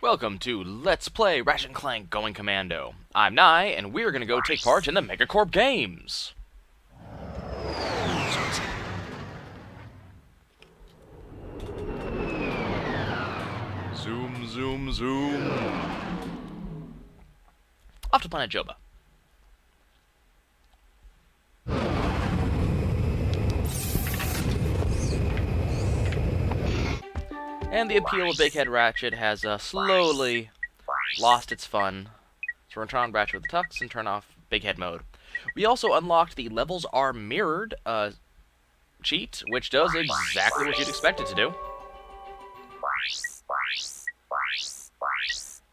Welcome to Let's Play Ratchet Clank Going Commando. I'm Nye, and we're gonna go take part in the Megacorp Games. Zoom, zoom, zoom. Off to planet Joba. And the appeal of Big Head Ratchet has slowly lost its fun. So we're going to turn on Ratchet with the Tux and turn off Big Head mode. We also unlocked the Levels Are Mirrored cheat, which does exactly what you'd expect it to do.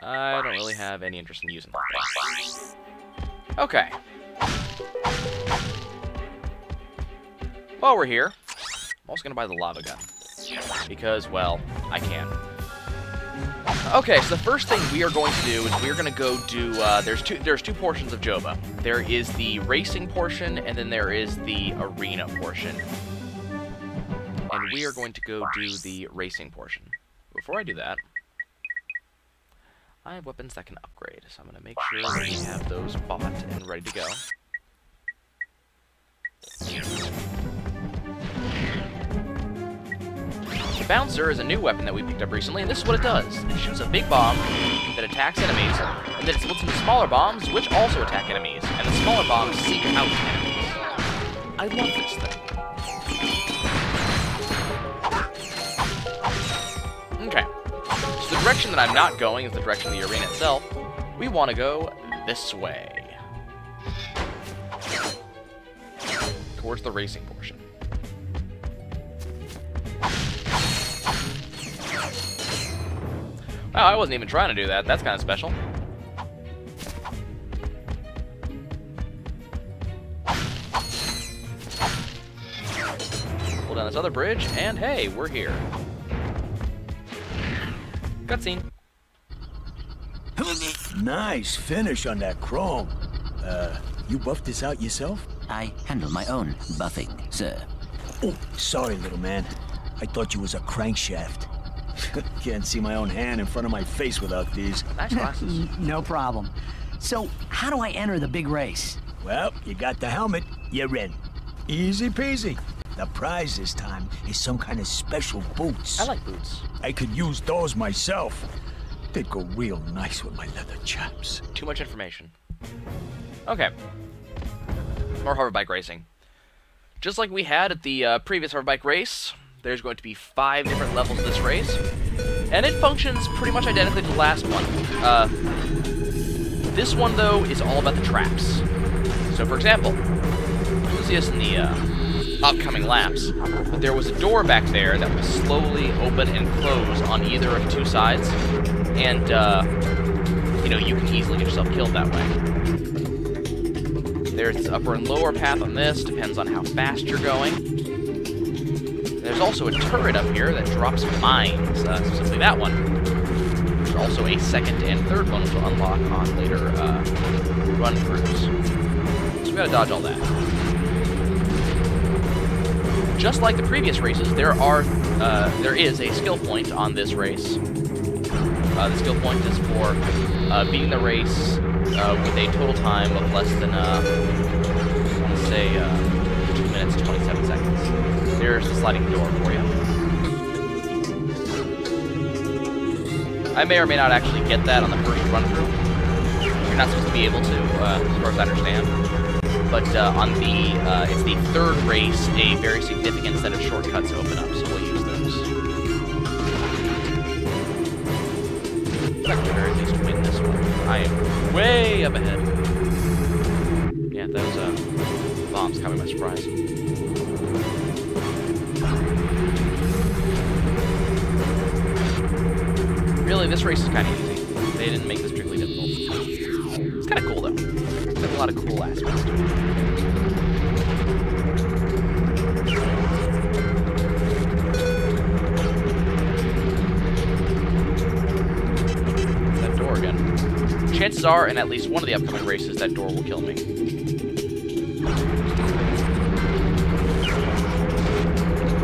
I don't really have any interest in using that. Okay. While we're here, I'm also going to buy the lava gun. Because, well, I can. Okay, so the first thing we are going to do is we're going to go do, there's two portions of Joba. There is the racing portion, and then there is the arena portion. And we are going to go do the racing portion. Before I do that, I have weapons that can upgrade, so I'm going to make sure that we have those bought and ready to go. Bouncer is a new weapon that we picked up recently, and this is what it does. It shoots a big bomb that attacks enemies, and then it splits into smaller bombs, which also attack enemies, and the smaller bombs seek out enemies. I love this thing. Okay. So the direction that I'm not going is the direction of the arena itself. We want to go this way. Towards the racing portion. Wow, I wasn't even trying to do that. That's kind of special. Pull down this other bridge, and hey, we're here. Cutscene. Nice finish on that chrome. You buffed this out yourself? I handle my own buffing, sir. Oh, sorry, little man. I thought you was a crankshaft. Can't see my own hand in front of my face without these. Nice glasses. No problem. So, how do I enter the big race? Well, you got the helmet. You're in. Easy peasy. The prize this time is some kind of special boots. I like boots. I could use those myself. They'd go real nice with my leather chaps. Too much information. Okay. More hoverbike racing. Just like we had at the previous hoverbike race, there's going to be 5 different levels of this race, and it functions pretty much identically to the last one. This one, though, is all about the traps. So, for example, you'll see this in the upcoming laps, but there was a door back there that will slowly open and close on either of 2 sides, and, you know, you can easily get yourself killed that way. There's this upper and lower path on this, depends on how fast you're going. There's also a turret up here that drops mines, specifically that one. There's also a second and third one which will unlock on later run-throughs. So we gotta dodge all that. Just like the previous races, there is a skill point on this race. The skill point is for beating the race with a total time of less than, I want to say, 2 minutes, 27 seconds. There's the sliding door for you. I may or may not actually get that on the first run-through. You're not supposed to be able to, as far as I understand. But on the, it's the third race, a very significant set of shortcuts open up, so we'll use those. I can at least win this one. I am way up ahead. Yeah, those bombs caught me by surprise. Really, this race is kind of easy. They didn't make this particularly difficult. It's kind of cool, though. There's a lot of cool aspects to it. That door again. Chances are, in at least one of the upcoming races, that door will kill me.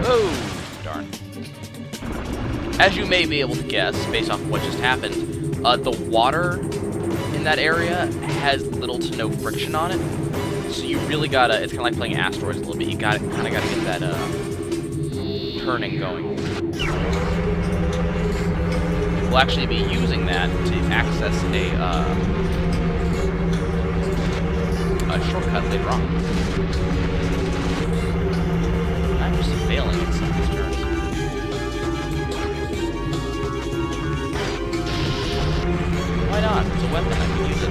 Oh, darn. as you may be able to guess, based off of what just happened, the water in that area has little to no friction on it. So you really gotta, it's kind of like playing Asteroids a little bit, you kind of gotta get that turning going. We'll actually be using that to access a shortcut later on. I'm just failing at some of these turns. Why not? It's a weapon, I can use it.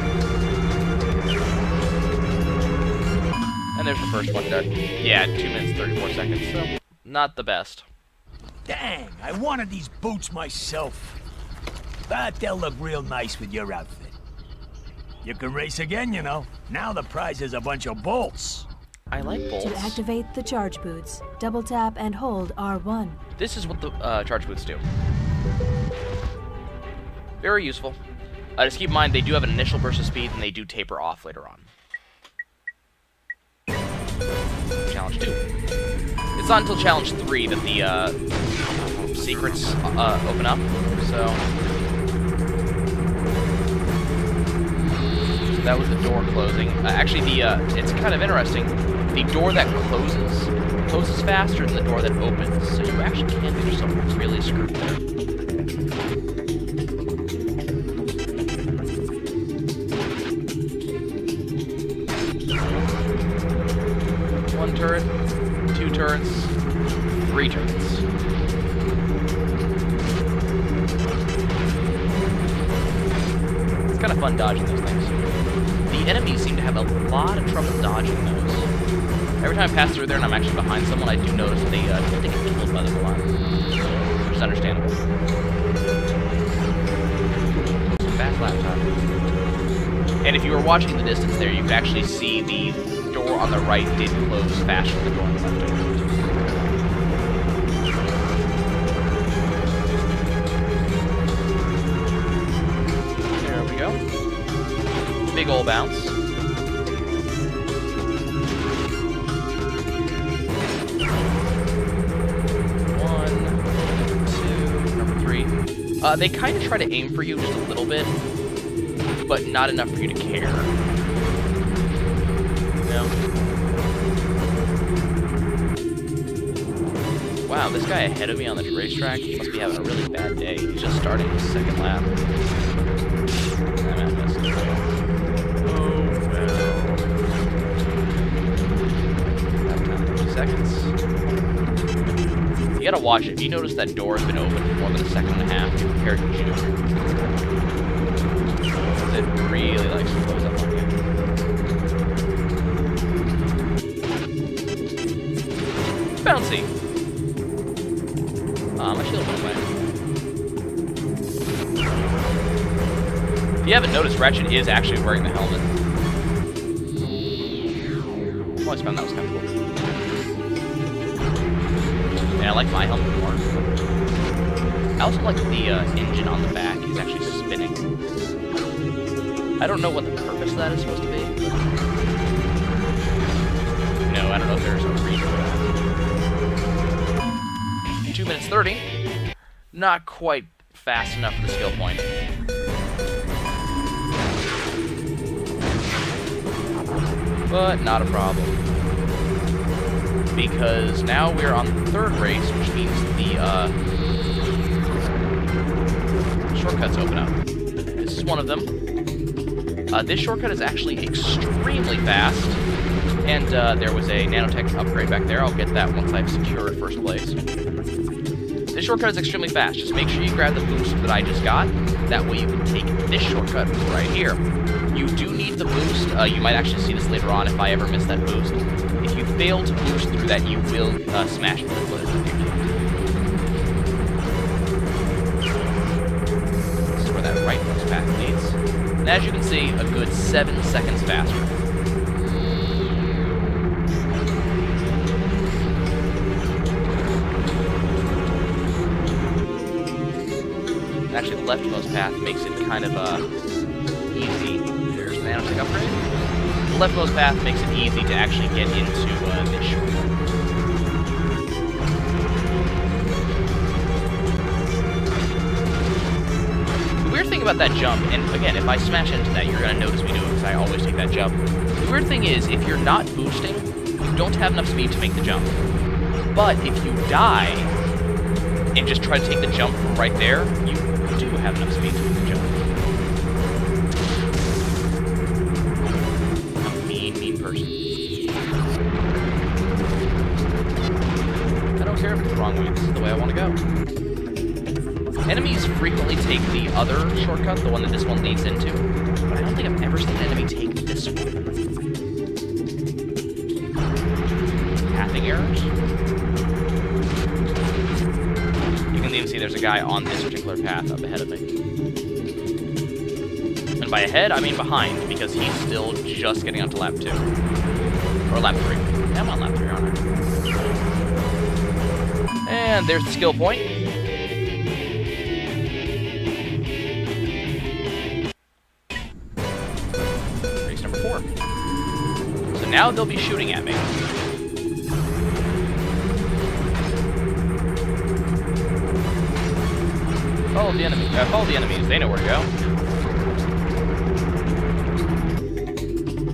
And there's the first one done. Yeah, 2 minutes, 34 seconds, so not the best. Dang, I wanted these boots myself. But they'll look real nice with your outfit. You can race again, you know. Now the prize is a bunch of bolts. I like bolts. To activate the charge boots, double tap and hold R1. This is what the charge boots do. Very useful. Just keep in mind, they do have an initial burst of speed, and they do taper off later on. Challenge 2. It's not until Challenge 3 that the secrets open up, so... That was the door closing. Actually, it's kind of interesting. The door that closes faster than the door that opens, so you actually can get yourself really screwed there. One turret, 2 turrets, 3 turrets. It's kind of fun dodging those things. The enemies seem to have a lot of trouble dodging those. Every time I pass through there and I'm actually behind someone, I do notice they tend to get killed by them a lot. Which is understandable. Fast lap time. And if you were watching in the distance there, you could actually see the door on the right did close faster than the door on the left did. There we go. Big ol' bounce. One, 2, number 3. They kind of try to aim for you just a little bit, but not enough for you to care. No. Wow, this guy ahead of me on the racetrack, he must be having a really bad day. He's just starting his second lap. Seconds. You gotta watch it. If you notice that door has been open for more than a second and a half, be prepared to juke. Because it really likes to close up on you. It's bouncy. My shield went away. If you haven't noticed, Ratchet is actually wearing the helmet. I always found that was kind of cool. And I like my helmet more. I also like the engine on the back is actually spinning. I don't know what the purpose of that is supposed to be, but... No, I don't know if there's a reason for that. 2 minutes 30. Not quite fast enough for the skill point. But not a problem. Because now we're on the 3rd race, which means the shortcuts open up. This is one of them. This shortcut is actually extremely fast, and there was a nanotech upgrade back there. I'll get that once I've secured 1st place. This shortcut is extremely fast. Just make sure you grab the boost that I just got. That way you can take this shortcut right here. You do need the boost. You might actually see this later on if I ever miss that boost. If you fail to boost through that, you will smash into the foot. This is where that rightmost path leads. And as you can see, a good 7 seconds faster. Actually, the leftmost path makes it kind of easy. There's the nanotech upgrade. The leftmost path makes it easy to actually get into this shortcut. thing about that jump, and again, if I smash into that, you're going to notice me do it because I always take that jump. The weird thing is, if you're not boosting, you don't have enough speed to make the jump. But if you die and just try to take the jump from right there, you do have enough speed to make the jump. I'm a mean, mean person. I don't care if it's the wrong way, this is the way I want to go. Enemies frequently take the other shortcut, the one that this one leads into, but I don't think I've ever seen an enemy take this one. Pathing errors? You can even see there's a guy on this particular path up ahead of me. And by ahead, I mean behind, because he's still just getting onto lap 2. Or lap 3. Yeah, I'm on lap 3, aren't I? And there's the skill point. So now they'll be shooting at me. Follow the enemy. Follow the enemies. They know where to go.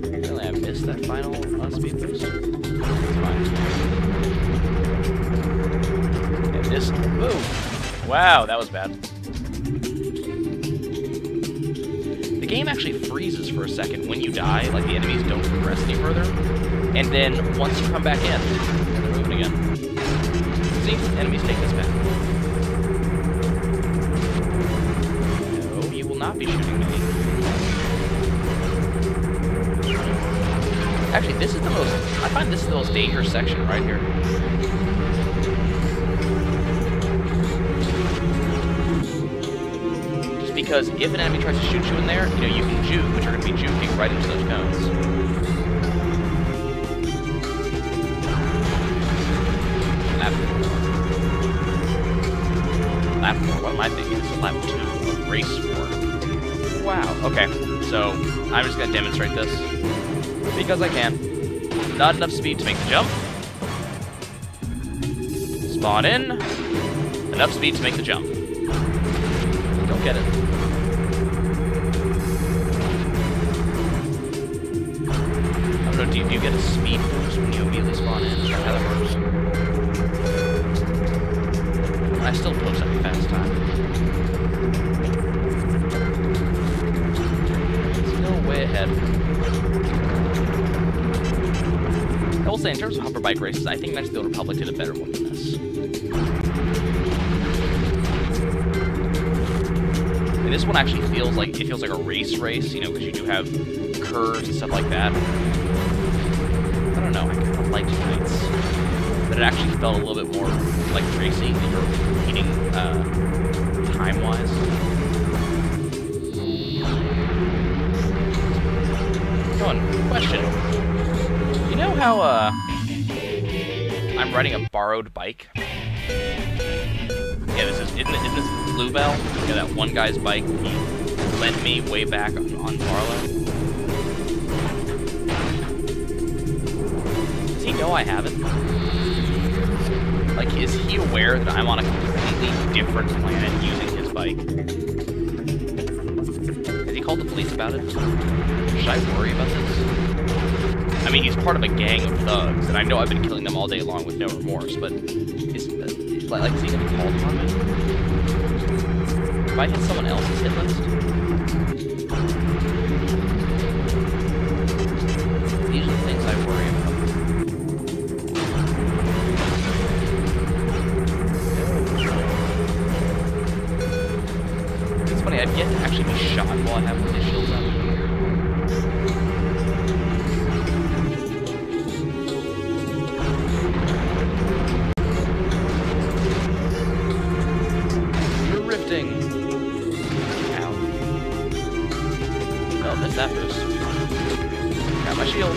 Really, I missed that final speed boost. It's fine. And this. Boom! Wow, that was bad. The game actually freezes for a second when you die, like the enemies don't progress any further, and then once you come back in, they're moving again. See, enemies take this back. No, you will not be shooting me. Actually, this is the most, I find this is the most dangerous section right here. Because if an enemy tries to shoot you in there, you know, you can juke, but you're going to be juking right into those cones. Lap 4. What am I thinking? This is lap 2. Race 4. Wow. Okay. So, I'm just going to demonstrate this. Because I can. Not enough speed to make the jump. Spawn in. Enough speed to make the jump. Don't get it. So do you get a speed boost when you immediately spawn in? Is that how that works? I still post up fast time. Still way ahead. I will say, in terms of hover bike races, I think Knights of the Old Republic did a better one than this. And this one actually feels like a race, you know, because you do have curves and stuff like that. I don't know, I kind of liked Knights, but it actually felt a little bit more like racing, if you're competing time-wise. Going, question. You know how, I'm riding a borrowed bike? Yeah, isn't this Bluebell? Yeah, that one guy's bike he lent me way back on Barlow. Does he know I have it? Like, is he aware that I'm on a completely different planet using his bike? Has he called the police about it? Should I worry about this? I mean, he's part of a gang of thugs, and I know I've been killing them all day long with no remorse, but is he gonna be called upon me? If I hit someone else's hit list? These are the things I worry about. It's funny, I've yet to actually be shot while I have one of these shields up. Ow. Oh, missed that boost. Got my shield.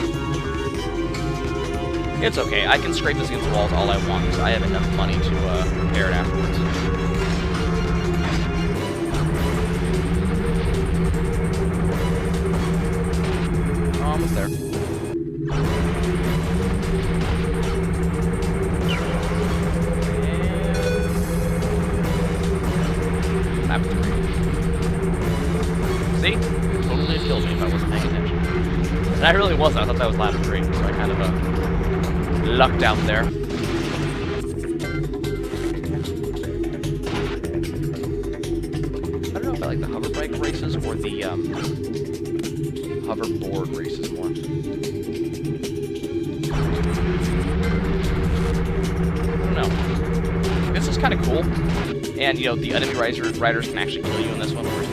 It's okay, I can scrape this against the walls all I want, because I have enough money to repair it afterwards. Oh, almost there. Lap 3. See? Totally killed me if I wasn't paying attention. And I really wasn't. I thought that was lap 3, so I kind of lucked out there. I don't know if I like the hover bike races or the hoverboard races more. I don't know. This is kind of cool. And, you know, the enemy riders can actually kill you in this one, whereas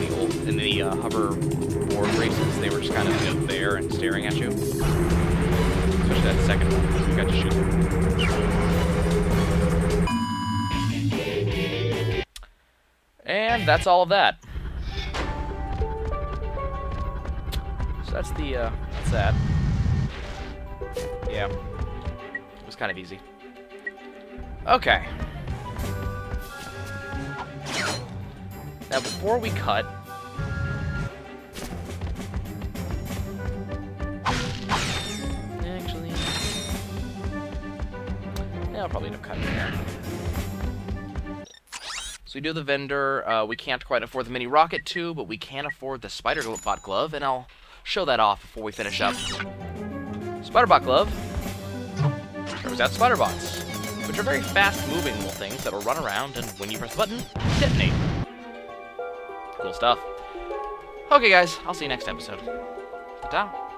in the hoverboard races, they were just kind of, you know, there and staring at you. Especially that second one, you got to shoot them. And that's all of that. So that's that's that. Yeah. It was kind of easy. Okay. Now, before we cut... Actually... Yeah, I'll probably end up cutting there. So we do the vendor. We can't quite afford the mini rocket tube, but we can afford the Spiderbot Glove, and I'll show that off before we finish up. Spiderbot Glove throws out Spiderbots, which are very fast-moving little things that will run around, and when you press the button, detonate. Cool stuff. Okay, guys, I'll see you next episode. Ta-ta.